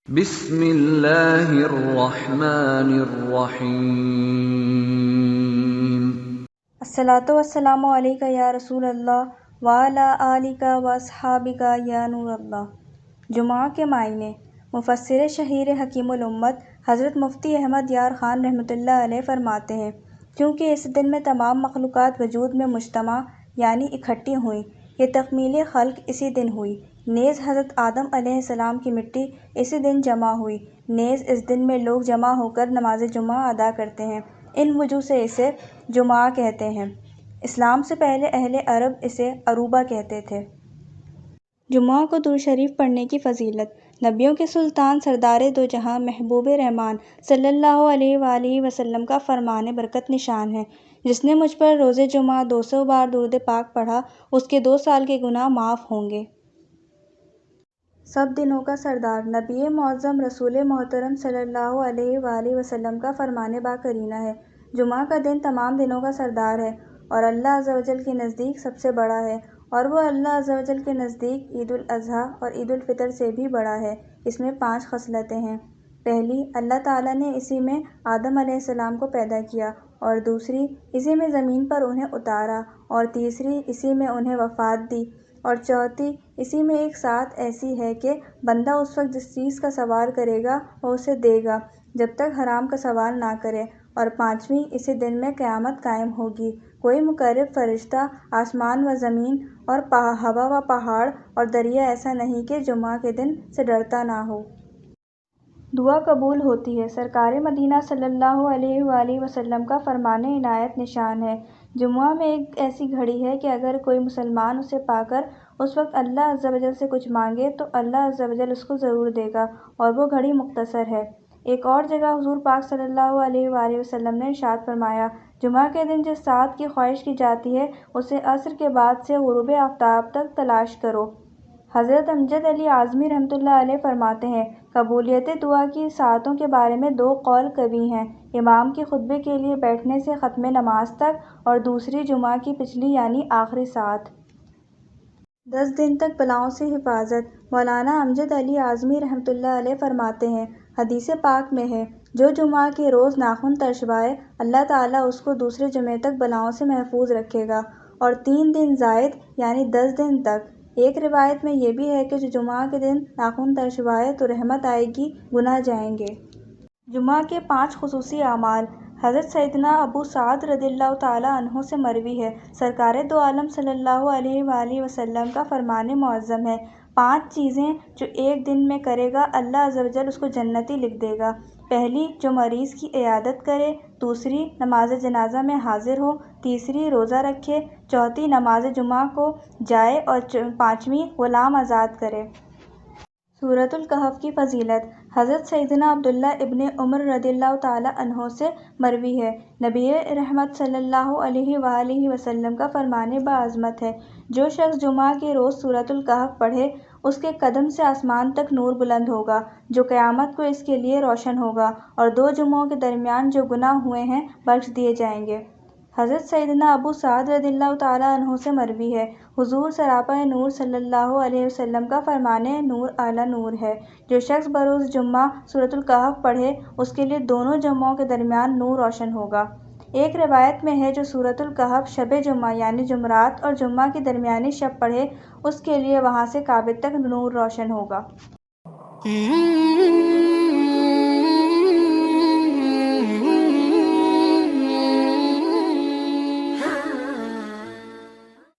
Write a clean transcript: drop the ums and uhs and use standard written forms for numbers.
بسم اللہ الرحمن الرحیم۔ الصلاۃ والسلام علیک یا رسول اللہ وعلی آلک واصحابک یا نور اللہ۔ جمعہ کے معنی۔ مفسر شہیر حکیم الامت حضرت مفتی احمد یار خان رحمۃ اللہ علیہ فرماتے ہیں، کیونکہ اس دن میں تمام مخلوقات وجود میں مجتمع یعنی اکٹھی ہوئیں، یہ تکمیل خلق اسی دن ہوئی، نیز حضرت آدم علیہ السلام کی مٹی اسی دن جمع ہوئی، نیز اس دن میں لوگ جمع ہو کر نماز جمعہ ادا کرتے ہیں، ان وجوہ سے اسے جمعہ کہتے ہیں۔ اسلام سے پہلے اہل عرب اسے عروبہ کہتے تھے۔ جمعہ کو درود شریف پڑھنے کی فضیلت۔ نبیوں کے سلطان سردار دو جہاں محبوب رحمان صلی اللہ علیہ وآلہ وسلم کا فرمان برکت نشان ہے، جس نے مجھ پر روز جمعہ 200 بار درود پاک پڑھا، اس کے 2 سال کے گناہ معاف ہوں گے۔ سب دنوں کا سردار نبی معظم رسول محترم صلی اللہ علیہ وآلہ وسلم کا فرمان باقرینہ ہے۔ جمعہ کا دن تمام دنوں کا سردار ہے اور اللہ عز و جل کے نزدیک سب سے بڑا ہے، اور وہ اللہ عز و جل کے نزدیک عید الاضحیٰ اور عید الفطر سے بھی بڑا ہے۔ اس میں 5 خصلتیں ہیں۔ پہلی، اللہ تعالیٰ نے اسی میں آدم علیہ السلام کو پیدا کیا، اور دوسری، اسی میں زمین پر انہیں اتارا، اور تیسری، اسی میں انہیں وفات دی، اور چوتھی، اسی میں ایک ساتھ ایسی ہے کہ بندہ اس وقت جس چیز کا سوال کرے گا وہ اسے دے گا جب تک حرام کا سوال نہ کرے، اور پانچویں، اسی دن میں قیامت قائم ہوگی، کوئی مقرب فرشتہ آسمان و زمین اور ہوا و پہاڑ اور دریا ایسا نہیں کہ جمعہ کے دن سے ڈرتا نہ ہو۔ دعا قبول ہوتی ہے۔ سرکار مدینہ صلی اللہ علیہ وآلہ وسلم کا فرمان عنایت نشان ہے، جمعہ میں ایک ایسی گھڑی ہے کہ اگر کوئی مسلمان اسے پا کر اس وقت اللہ عز و جل سے کچھ مانگے تو اللہ عز و جل اس کو ضرور دے گا، اور وہ گھڑی مختصر ہے۔ ایک اور جگہ حضور پاک صلی اللہ علیہ وآلہ وسلم نے ارشاد فرمایا، جمعہ کے دن جس ساعت کی خواہش کی جاتی ہے اسے عصر کے بعد سے غروب آفتاب تک تلاش کرو۔ حضرت امجد علی اعظمی رحمۃ اللہ علیہ فرماتے ہیں، قبولیت دعا کی ساعتوں کے بارے میں 2 قول قوی ہیں، امام کے خطبے کے لیے بیٹھنے سے ختم نماز تک، اور دوسری جمعہ کی پچھلی یعنی آخری ساعت۔ 10 دن تک بلاؤں سے حفاظت۔ مولانا امجد علی اعظمی رحمۃ اللہ علیہ فرماتے ہیں، حدیث پاک میں ہے، جو جمعہ کے روز ناخن ترشوائے اللہ تعالیٰ اس کو دوسرے جمعے تک بلاؤں سے محفوظ رکھے گا، اور 3 دن زائد یعنی 10 دن تک۔ ایک روایت میں یہ بھی ہے کہ جو جمعہ کے دن ناخن ترشوائے تو رحمت آئے گی، گناہ جائیں گے۔ جمعہ کے 5 خصوصی اعمال۔ حضرت سیدنا ابو سعد رضی اللہ تعالیٰ عنہ سے مروی ہے، سرکار دو عالم صلی اللہ علیہ وآلہ وسلم کا فرمان معظم ہے، 5 چیزیں جو ایک دن میں کرے گا اللہ عز و جل اس کو جنتی لکھ دے گا۔ پہلی، جو مریض کی عیادت کرے، دوسری، نماز جنازہ میں حاضر ہو، تیسری، روزہ رکھے، چوتھی، نماز جمعہ کو جائے، اور 5ویں، غلام آزاد کرے۔ سورۃ الکہف کی فضیلت۔ حضرت سیدنا عبداللہ ابن عمر رضی اللہ تعالیٰ عنہ سے مروی ہے، نبی رحمت صلی اللہ علیہ وآلہ وسلم کا فرمان باعظمت ہے، جو شخص جمعہ کے روز سورۃ الکہف پڑھے اس کے قدم سے آسمان تک نور بلند ہوگا، جو قیامت کو اس کے لیے روشن ہوگا، اور 2 جمعوں کے درمیان جو گناہ ہوئے ہیں بخش دیے جائیں گے۔ حضرت سیدنا ابو سعد رضی اللہ تعالیٰ عنہ سے مروی ہے، حضور سراپا نور صلی اللہ علیہ وسلم کا فرمان نور اعلیٰ نور ہے، جو شخص بروز جمعہ سورۃ الکہف پڑھے اس کے لیے دونوں جمعوں کے درمیان نور روشن ہوگا۔ ایک روایت میں ہے، جو سورۃ الکہف شب جمعہ یعنی جمعرات اور جمعہ کی درمیانی شب پڑھے اس کے لیے وہاں سے کعبے تک نور روشن ہوگا۔